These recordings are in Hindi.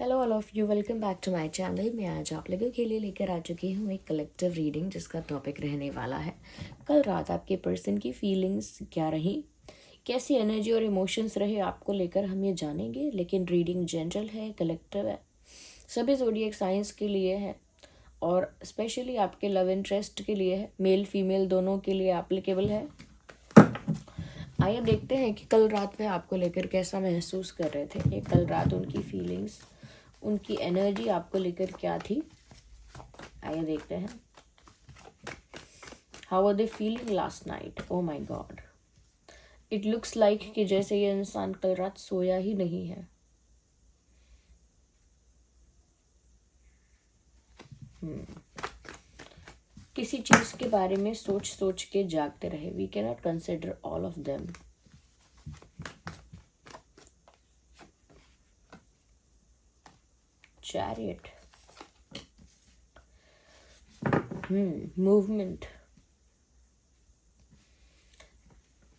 Hello all of you, welcome back to my channel. मैं आज आप लोगों के लिए लेकर आ चुकी हूँ एक कलेक्टिव रीडिंग जिसका टॉपिक रहने वाला है कल रात आपके पर्सन की फीलिंग्स क्या रही, कैसी एनर्जी और इमोशंस रहे आपको लेकर हम ये जानेंगे। लेकिन रीडिंग जनरल है, कलेक्टिव है, सभी ज़ोडिएक साइंस के लिए है और स्पेशली आपके लव इंटरेस्ट के लिए है, मेल फीमेल दोनों के लिए एप्लीकेबल है। आइए देखते हैं कि कल रात में आपको लेकर कैसा महसूस कर रहे थे। ये कल रात उनकी फीलिंग्स, उनकी एनर्जी आपको लेकर क्या थी। आइए देखते हैं। How are they feeling last night. Oh my god, it looks like कि जैसे ये इंसान कल रात सोया ही नहीं है। किसी चीज के बारे में सोच सोच के जागते रहे। We can not consider all of them. Chariot, movement.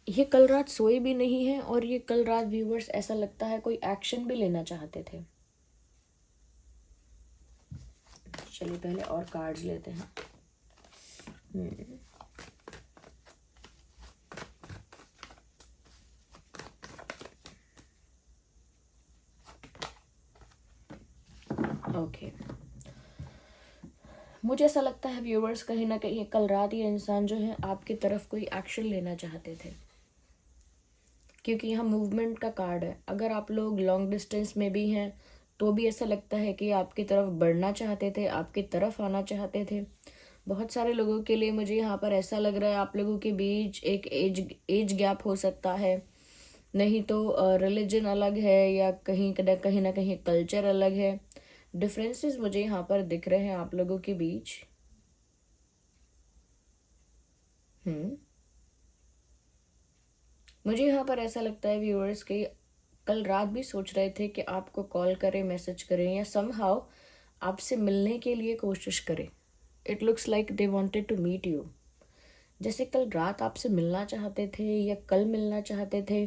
ये कल रात सोए भी नहीं है और ये कल रात व्यूवर्स ऐसा लगता है कोई एक्शन भी लेना चाहते थे। चलिए पहले और कार्ड्स लेते हैं। ओके, मुझे ऐसा लगता है व्यूवर्स कहीं ना कहीं कल रात ये इंसान जो है आपकी तरफ कोई एक्शन लेना चाहते थे, क्योंकि यहाँ मूवमेंट का कार्ड है। अगर आप लोग लॉन्ग डिस्टेंस में भी हैं तो भी ऐसा लगता है कि आपकी तरफ बढ़ना चाहते थे, आपकी तरफ आना चाहते थे। बहुत सारे लोगों के लिए मुझे यहाँ पर ऐसा लग रहा है आप लोगों के बीच एक एज गैप हो सकता है, नहीं तो रिलीजन अलग है या कहीं ना कहीं कल्चर अलग है। डिफरेंसेस मुझे यहाँ पर दिख रहे हैं आप लोगों के बीच। मुझे यहाँ पर ऐसा लगता है व्यूअर्स के कल रात भी सोच रहे थे कि आपको कॉल करें, मैसेज करें या समहाउ आपसे मिलने के लिए कोशिश करें। It looks like they wanted to meet you. जैसे कल रात आपसे मिलना चाहते थे या कल मिलना चाहते थे,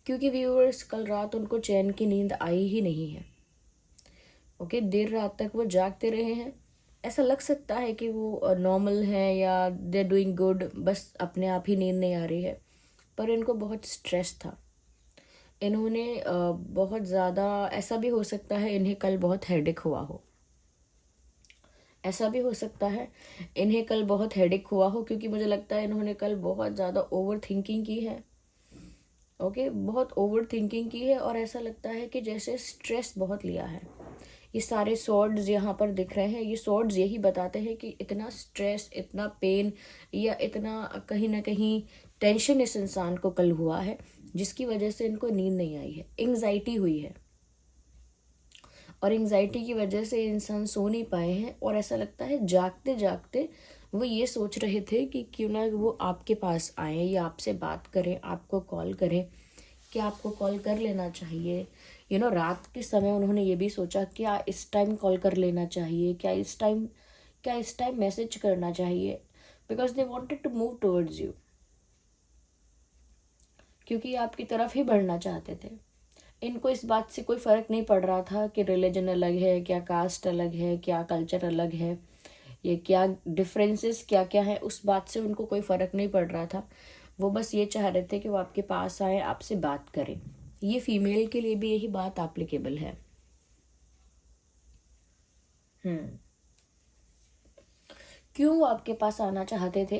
क्योंकि व्यूअर्स कल रात उनको चैन की नींद आई ही नहीं है। ओके, देर रात तक वो जागते रहे हैं। ऐसा लग सकता है कि वो नॉर्मल है या दे डूइंग गुड, बस अपने आप ही नींद नहीं आ रही है, पर इनको बहुत स्ट्रेस था। इन्होंने बहुत ज़्यादा, ऐसा भी हो सकता है इन्हें कल बहुत हेडेक हुआ हो। ऐसा भी हो सकता है इन्हें कल बहुत हेडेक हुआ हो, क्योंकि मुझे लगता है इन्होंने कल बहुत ज़्यादा ओवर थिंकिंग की है। ओके, बहुत ओवर थिंकिंग की है और ऐसा लगता है कि जैसे स्ट्रेस बहुत लिया है। ये सारे सॉर्ड्स यहाँ पर दिख रहे हैं, ये सॉर्ड्स यही बताते हैं कि इतना स्ट्रेस, इतना पेन या इतना कहीं ना कहीं टेंशन इस इंसान को कल हुआ है, जिसकी वजह से इनको नींद नहीं आई है, एंग्जाइटी हुई है। और एंग्जाइटी की वजह से इंसान सो नहीं पाए हैं और ऐसा लगता है जागते जागते वो ये सोच रहे थे कि क्यों ना वो आपके पास आए या आपसे बात करें, आपको कॉल करें। क्या आपको कॉल कर लेना चाहिए? रात के समय उन्होंने ये भी सोचा क्या इस टाइम कॉल कर लेना चाहिए, क्या इस टाइम मैसेज करना चाहिए, because they wanted to move towards you, क्योंकि आपकी तरफ ही बढ़ना चाहते थे। इनको इस बात से कोई फ़र्क नहीं पड़ रहा था कि रिलीजन अलग है, क्या कास्ट अलग है, क्या कल्चर अलग है, ये क्या डिफरेंसेस क्या क्या है, उस बात से उनको कोई फ़र्क नहीं पड़ रहा था। वो बस ये चाह रहे थे कि वो आपके पास आए, आपसे बात करें। ये फीमेल के लिए भी यही बात एप्लीकेबल है। क्यों वो आपके पास आना चाहते थे?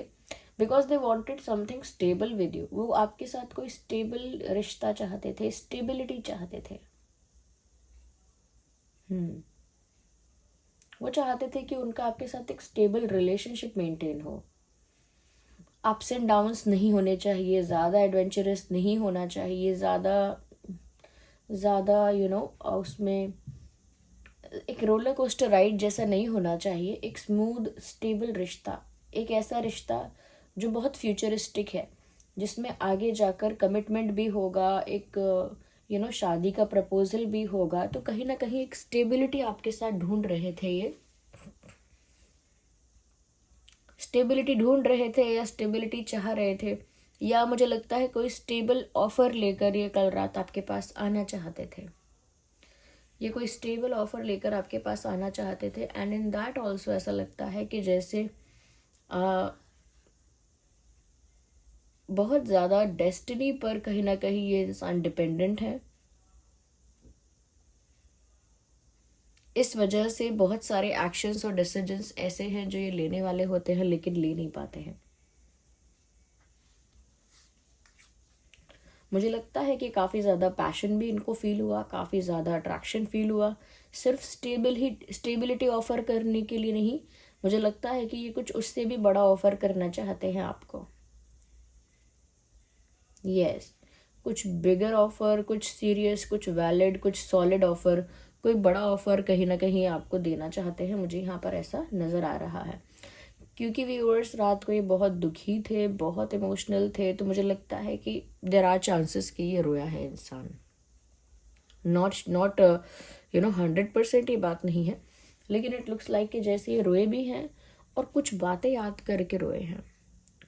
Because they wanted something stable with you. वो आपके साथ कोई स्टेबल रिश्ता चाहते थे, स्टेबिलिटी चाहते थे। वो चाहते थे कि उनका आपके साथ एक स्टेबल रिलेशनशिप मेंटेन हो। अप्स एंड डाउन्स नहीं होने चाहिए, ज़्यादा एडवेंचरस नहीं होना चाहिए, ज़्यादा ज़्यादा उसमें एक रोलर कोस्टर राइड जैसा नहीं होना चाहिए। एक स्मूथ स्टेबल रिश्ता, एक ऐसा रिश्ता जो बहुत फ्यूचरिस्टिक है, जिसमें आगे जाकर कमिटमेंट भी होगा, एक शादी का प्रपोजल भी होगा। तो कहीं ना कहीं एक स्टेबिलिटी आपके साथ ढूंढ रहे थे, ये स्टेबिलिटी ढूंढ रहे थे या स्टेबिलिटी चाह रहे थे, या मुझे लगता है कोई स्टेबल ऑफर लेकर ये कल रात आपके पास आना चाहते थे। ये कोई स्टेबल ऑफर लेकर आपके पास आना चाहते थे, एंड इन दैट ऑल्सो ऐसा लगता है कि जैसे बहुत ज़्यादा डेस्टिनी पर कहीं ना कहीं ये इंसान डिपेंडेंट है। इस वजह से बहुत सारे एक्शंस और डिसीजंस ऐसे हैं जो ये लेने वाले होते हैं लेकिन ले नहीं पाते हैं। मुझे लगता है कि काफ़ी ज़्यादा पैशन भी इनको फील हुआ, काफ़ी ज़्यादा अट्रैक्शन फील हुआ, सिर्फ स्टेबिलिटी ऑफर करने के लिए नहीं। मुझे लगता है कि ये कुछ उससे भी बड़ा ऑफर करना चाहते हैं आपको। यस, कुछ बिगर ऑफर, कुछ सीरियस, कुछ वैलिड, कुछ सॉलिड ऑफर, कोई बड़ा ऑफर कहीं ना कहीं आपको देना चाहते हैं। मुझे यहाँ पर ऐसा नज़र आ रहा है, क्योंकि व्यूअर्स रात को ये बहुत दुखी थे, बहुत इमोशनल थे, तो मुझे लगता है कि देयर आर चांसेस कि ये रोया है इंसान। नॉट 100% ये बात नहीं है, लेकिन इट लुक्स लाइक कि जैसे ये रोए भी हैं और कुछ बातें याद करके रोए हैं।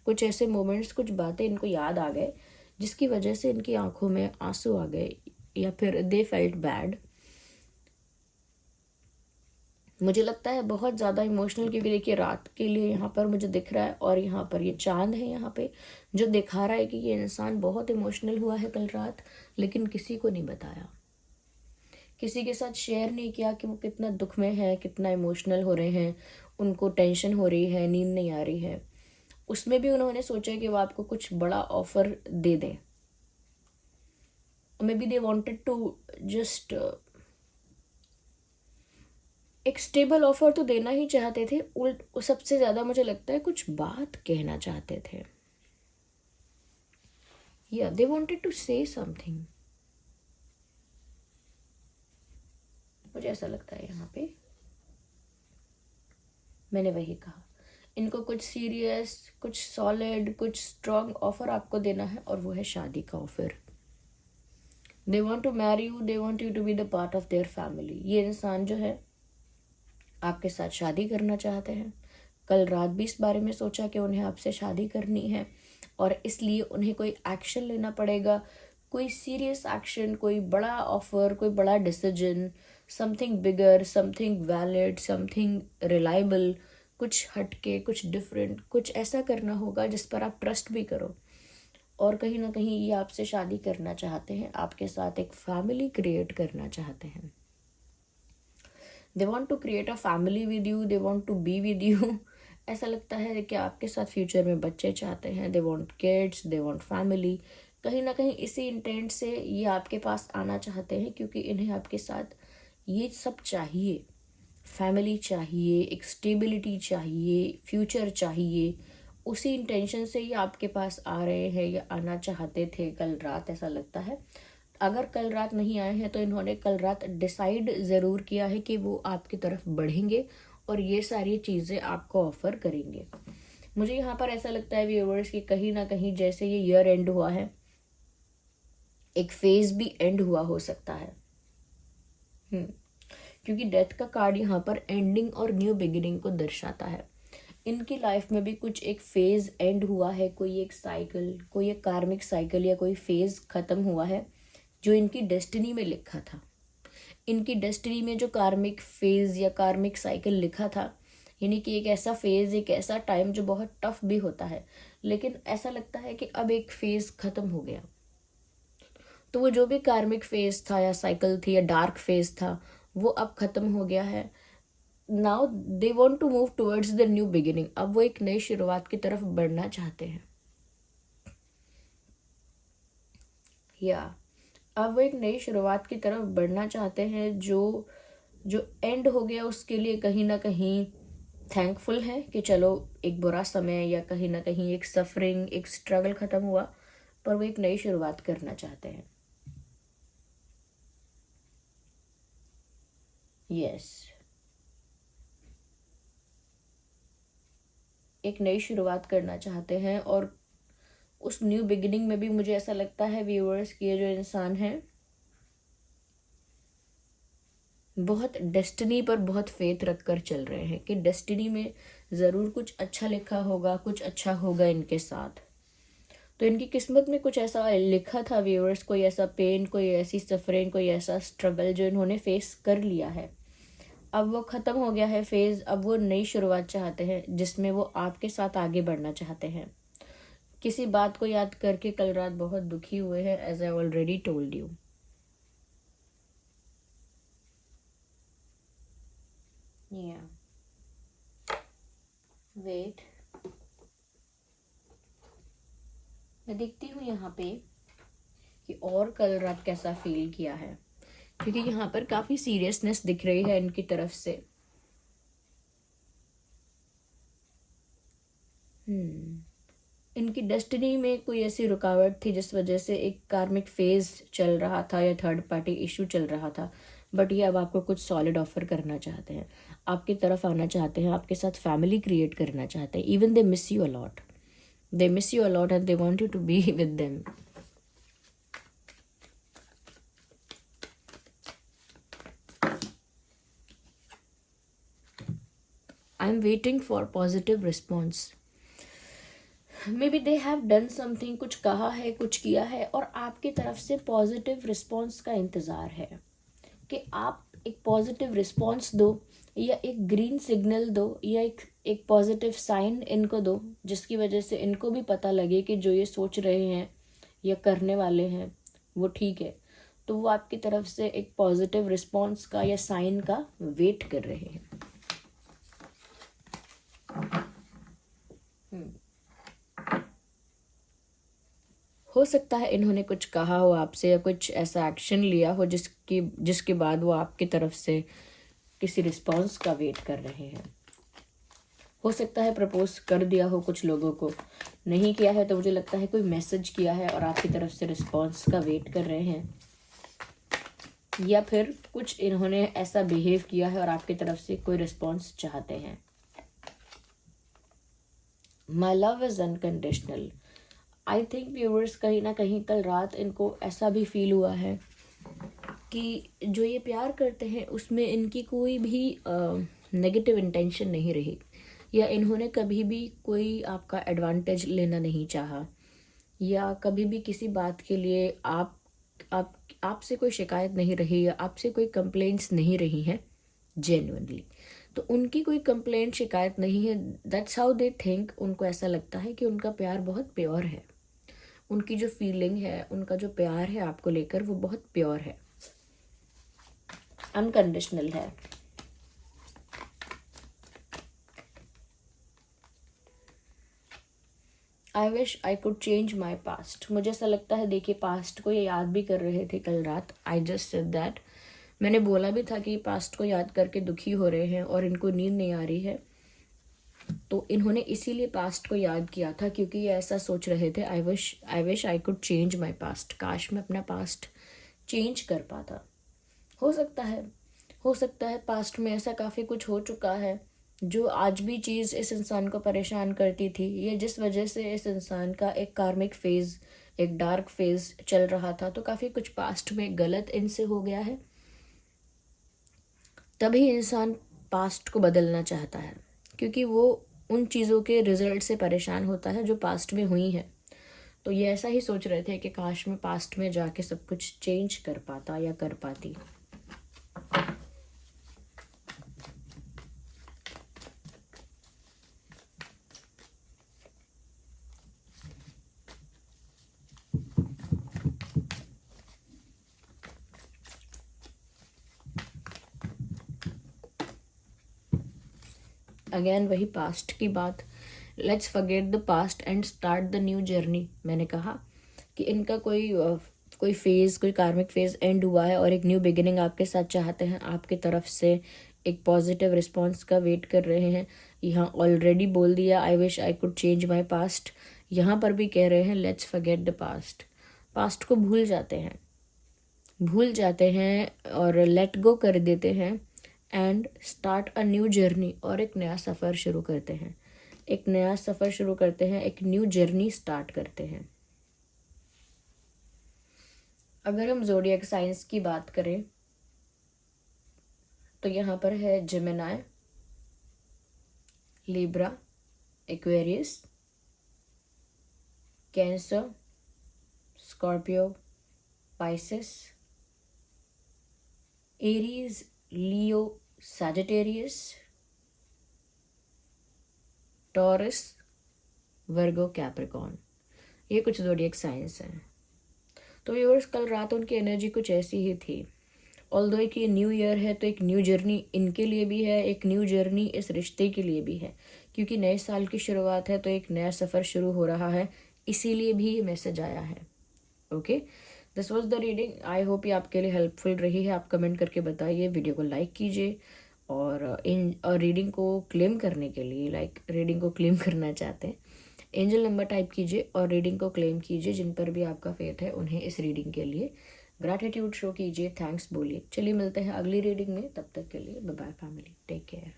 कुछ ऐसे मोमेंट्स, कुछ बातें इनको याद आ गए जिसकी वजह से इनकी आंखों में आंसू आ गए, या फिर दे फेल्ट बैड। मुझे लगता है बहुत ज़्यादा इमोशनल, क्योंकि देखिए रात के लिए यहाँ पर मुझे दिख रहा है और यहाँ पर ये चांद है यहाँ पे, जो दिखा रहा है कि ये इंसान बहुत इमोशनल हुआ है कल रात, लेकिन किसी को नहीं बताया, किसी के साथ शेयर नहीं किया कि वो कितना दुख में है, कितना इमोशनल हो रहे हैं, उनको टेंशन हो रही है, नींद नहीं आ रही है। उसमें भी उन्होंने सोचा कि वो आपको कुछ बड़ा ऑफर दे दें। Maybe they wanted to just एक स्टेबल ऑफर तो देना ही चाहते थे, उल्ट सबसे ज्यादा मुझे लगता है कुछ बात कहना चाहते थे, या they wanted to say something. मुझे ऐसा लगता है यहाँ पे मैंने वही कहा, इनको कुछ सीरियस, कुछ सॉलिड, कुछ स्ट्रॉन्ग ऑफर आपको देना है, और वो है शादी का offer. They want to marry you, they want you to be the part of their family. ये इंसान जो है आपके साथ शादी करना चाहते हैं। कल रात भी इस बारे में सोचा कि उन्हें आपसे शादी करनी है, और इसलिए उन्हें कोई एक्शन लेना पड़ेगा, कोई सीरियस एक्शन, कोई बड़ा ऑफर, कोई बड़ा decision, something bigger, something valid, something reliable, कुछ हटके, कुछ डिफरेंट, कुछ ऐसा करना होगा जिस पर आप ट्रस्ट भी करो। और कहीं ना कहीं ये आपसे शादी करना चाहते हैं, आपके साथ एक फैमिली क्रिएट करना चाहते हैं। They want to create a family with you, they want to be with you. ऐसा लगता है कि आपके साथ फ्यूचर में बच्चे चाहते हैं। They want kids, they want family. कहीं ना कहीं इसी इंटेंट से ये आपके पास आना चाहते हैं, क्योंकि इन्हें आपके साथ ये सब चाहिए। फैमिली चाहिए, एक स्टेबिलिटी चाहिए, फ्यूचर चाहिए। उसी इंटेंशन से ये आपके पास आ रहे हैं या आना चाहते थे कल रात, ऐसा लगता है। अगर कल रात नहीं आए हैं तो इन्होंने कल रात डिसाइड ज़रूर किया है कि वो आपकी तरफ बढ़ेंगे और ये सारी चीज़ें आपको ऑफर करेंगे। मुझे यहाँ पर ऐसा लगता है व्यूअर्स कि कहीं ना कहीं जैसे ये ईयर एंड हुआ है, एक फेज भी एंड हुआ हो सकता है। क्योंकि डेथ का कार्ड यहाँ पर एंडिंग और न्यू बिगिनिंग को दर्शाता है। इनकी लाइफ में भी कुछ एक फेज एंड हुआ है, कोई एक साइकिल, कोई एक कार्मिक साइकिल या कोई फेज खत्म हुआ है जो इनकी डेस्टिनी में लिखा था। इनकी डेस्टिनी में जो कार्मिक फेज या कार्मिक साइकिल लिखा था, यानी कि एक ऐसा फेज, एक ऐसा टाइम जो बहुत टफ भी होता है, लेकिन ऐसा लगता है कि अब एक फेज खत्म हो गया। तो वो जो भी कार्मिक फेज था या साइकिल थी या डार्क फेज था, वो अब खत्म हो गया है। Now they want to move towards the new beginning. अब वो एक नई शुरुआत की तरफ बढ़ना चाहते हैं, या अब वो एक नई शुरुआत की तरफ बढ़ना चाहते हैं। जो जो एंड हो गया उसके लिए कहीं ना कहीं थैंकफुल है कि चलो एक बुरा समय या कहीं ना कहीं एक सफरिंग, एक स्ट्रगल खत्म हुआ, पर वो एक नई शुरुआत करना चाहते हैं। यस, एक नई शुरुआत करना चाहते हैं, और उस न्यू बिगिनिंग में भी मुझे ऐसा लगता है व्यूअर्स कि ये जो इंसान है बहुत डेस्टिनी पर बहुत फेथ रखकर चल रहे हैं कि डेस्टिनी में ज़रूर कुछ अच्छा लिखा होगा, कुछ अच्छा होगा इनके साथ। तो इनकी किस्मत में कुछ ऐसा लिखा था व्यूअर्स, कोई ऐसा पेन, कोई ऐसी सफरिंग, कोई ऐसा स्ट्रगल जो इन्होंने फेस कर लिया है। अब वो ख़त्म हो गया है फेज़, अब वो नई शुरुआत चाहते हैं जिसमें वो आपके साथ आगे बढ़ना चाहते हैं। किसी बात को याद करके कल रात बहुत दुखी हुए हैं, as I already told you. Wait, मैं देखती हूँ यहाँ पे कि और कल रात कैसा फील किया है, क्योंकि यहाँ पर काफ़ी सीरियसनेस दिख रही है इनकी तरफ से। इनकी डेस्टिनी में कोई ऐसी रुकावट थी जिस वजह से एक कार्मिक फेज चल रहा था या थर्ड पार्टी इशू चल रहा था, बट ये अब आपको कुछ सॉलिड ऑफर करना चाहते हैं, आपकी तरफ आना चाहते हैं, आपके साथ फैमिली क्रिएट करना चाहते हैं। Even they miss you a lot, they miss you a lot and they want you to be with them. I am waiting for positive response. Maybe they have done something, कुछ कहा है, कुछ किया है, और आपकी तरफ से पॉजिटिव रिस्पॉन्स का इंतज़ार है कि आप एक पॉजिटिव रिस्पॉन्स दो, या एक ग्रीन सिग्नल दो, या एक पॉजिटिव साइन इनको दो, जिसकी वजह से इनको भी पता लगे कि जो ये सोच रहे हैं या करने वाले हैं वो ठीक है। तो वो आपकी तरफ से एक पॉजिटिव रिस्पॉन्स का या साइन का वेट कर रहे हैं। हो सकता है इन्होंने कुछ कहा हो आपसे या कुछ ऐसा एक्शन लिया हो जिसके बाद वो आपकी तरफ से किसी रिस्पांस का वेट कर रहे हैं। हो सकता है प्रपोज कर दिया हो कुछ लोगों को, नहीं किया है तो मुझे लगता है कोई मैसेज किया है और आपकी तरफ से रिस्पांस का वेट कर रहे हैं, या फिर कुछ इन्होंने ऐसा बिहेव किया है और आपकी तरफ से कोई रिस्पांस चाहते हैं। My love is unconditional. I think viewers कहीं ना कहीं कल रात इनको ऐसा भी फील हुआ है कि जो ये प्यार करते हैं उसमें इनकी कोई भी नेगेटिव इंटेंशन नहीं रही, या इन्होंने कभी भी कोई आपका एडवांटेज लेना नहीं चाहा, या कभी भी किसी बात के लिए आपसे कोई शिकायत नहीं रही, या आपसे कोई कंप्लेंट्स नहीं रही हैं जेन्युइनली। तो उनकी कोई कंप्लेंट शिकायत नहीं है, दैट्स हाउ दे थिंक। उनको ऐसा लगता है कि उनका प्यार बहुत प्योर है, उनकी जो फीलिंग है, उनका जो प्यार है आपको लेकर वो बहुत प्योर है, अनकंडीशनल है। I wish I could change my past. मुझे ऐसा लगता है, देखिए पास्ट को ये याद भी कर रहे थे कल रात। आई जस्ट सेड दैट, मैंने बोला भी था कि पास्ट को याद करके दुखी हो रहे हैं और इनको नींद नहीं आ रही है, तो इन्होंने इसीलिए पास्ट को याद किया था क्योंकि ये ऐसा सोच रहे थे, I wish I could change my past. काश मैं अपना पास्ट चेंज कर पाता। हो सकता है पास्ट में ऐसा काफ़ी कुछ हो चुका है जो आज भी चीज़ इस इंसान को परेशान करती थी, ये जिस वजह से इस इंसान का एक कार्मिक फेज़, एक डार्क फेज़ चल रहा था, तो काफ़ी कुछ पास्ट में गलत इनसे हो गया है, तभी इंसान पास्ट को बदलना चाहता है, क्योंकि वो उन चीज़ों के रिजल्ट से परेशान होता है जो पास्ट में हुई हैं। तो ये ऐसा ही सोच रहे थे कि काश मैं पास्ट में जाके सब कुछ चेंज कर पाता या कर पाती। अगेन वही पास्ट की बात, let's forget the past and start the new journey. मैंने कहा कि इनका कोई फेज़, कोई कार्मिक फेज़ एंड हुआ है और एक न्यू बिगिनिंग आपके साथ चाहते हैं, आपकी तरफ से एक पॉजिटिव रिस्पॉन्स का वेट कर रहे हैं। यहाँ ऑलरेडी बोल दिया I wish I could change my past, यहाँ पर भी कह रहे हैं let's forget the past. Past को भूल जाते हैं और लेट गो कर देते हैं and start a new journey, और एक नया सफ़र शुरू करते हैं, एक न्यू जर्नी स्टार्ट करते हैं। अगर हम ज़ोडिएक साइंस की बात करें तो यहाँ पर है Gemini, Libra, Aquarius, Cancer, Scorpio, Pisces, Aries, Leo, Sagittarius, Taurus, Virgo, Capricorn. ये कुछ ज़ोडिएक साइंस हैं। तो व्यूअर्स, कल रात उनकी एनर्जी कुछ ऐसी ही थी। ऑल्दो कि न्यू ईयर है तो एक न्यू जर्नी इनके लिए भी है, एक न्यू जर्नी इस रिश्ते के लिए भी है, क्योंकि नए साल की शुरुआत है तो एक नया सफ़र शुरू हो रहा है, इसीलिए भी ये मैसेज आया है। Okay, this was the reading. I hope ये आपके लिए हेल्पफुल रही है। आप कमेंट करके बताइए, वीडियो को लाइक कीजिए, और इन और रीडिंग को क्लेम करने के लिए, रीडिंग को क्लेम करना चाहते हैं, एंजल नंबर टाइप कीजिए और रीडिंग को क्लेम कीजिए। जिन पर भी आपका फेथ है उन्हें इस रीडिंग के लिए ग्रैटिट्यूड शो कीजिए, थैंक्स बोलिए। चलिए मिलते हैं अगली रीडिंग में, तब तक के लिए bye bye family, take care.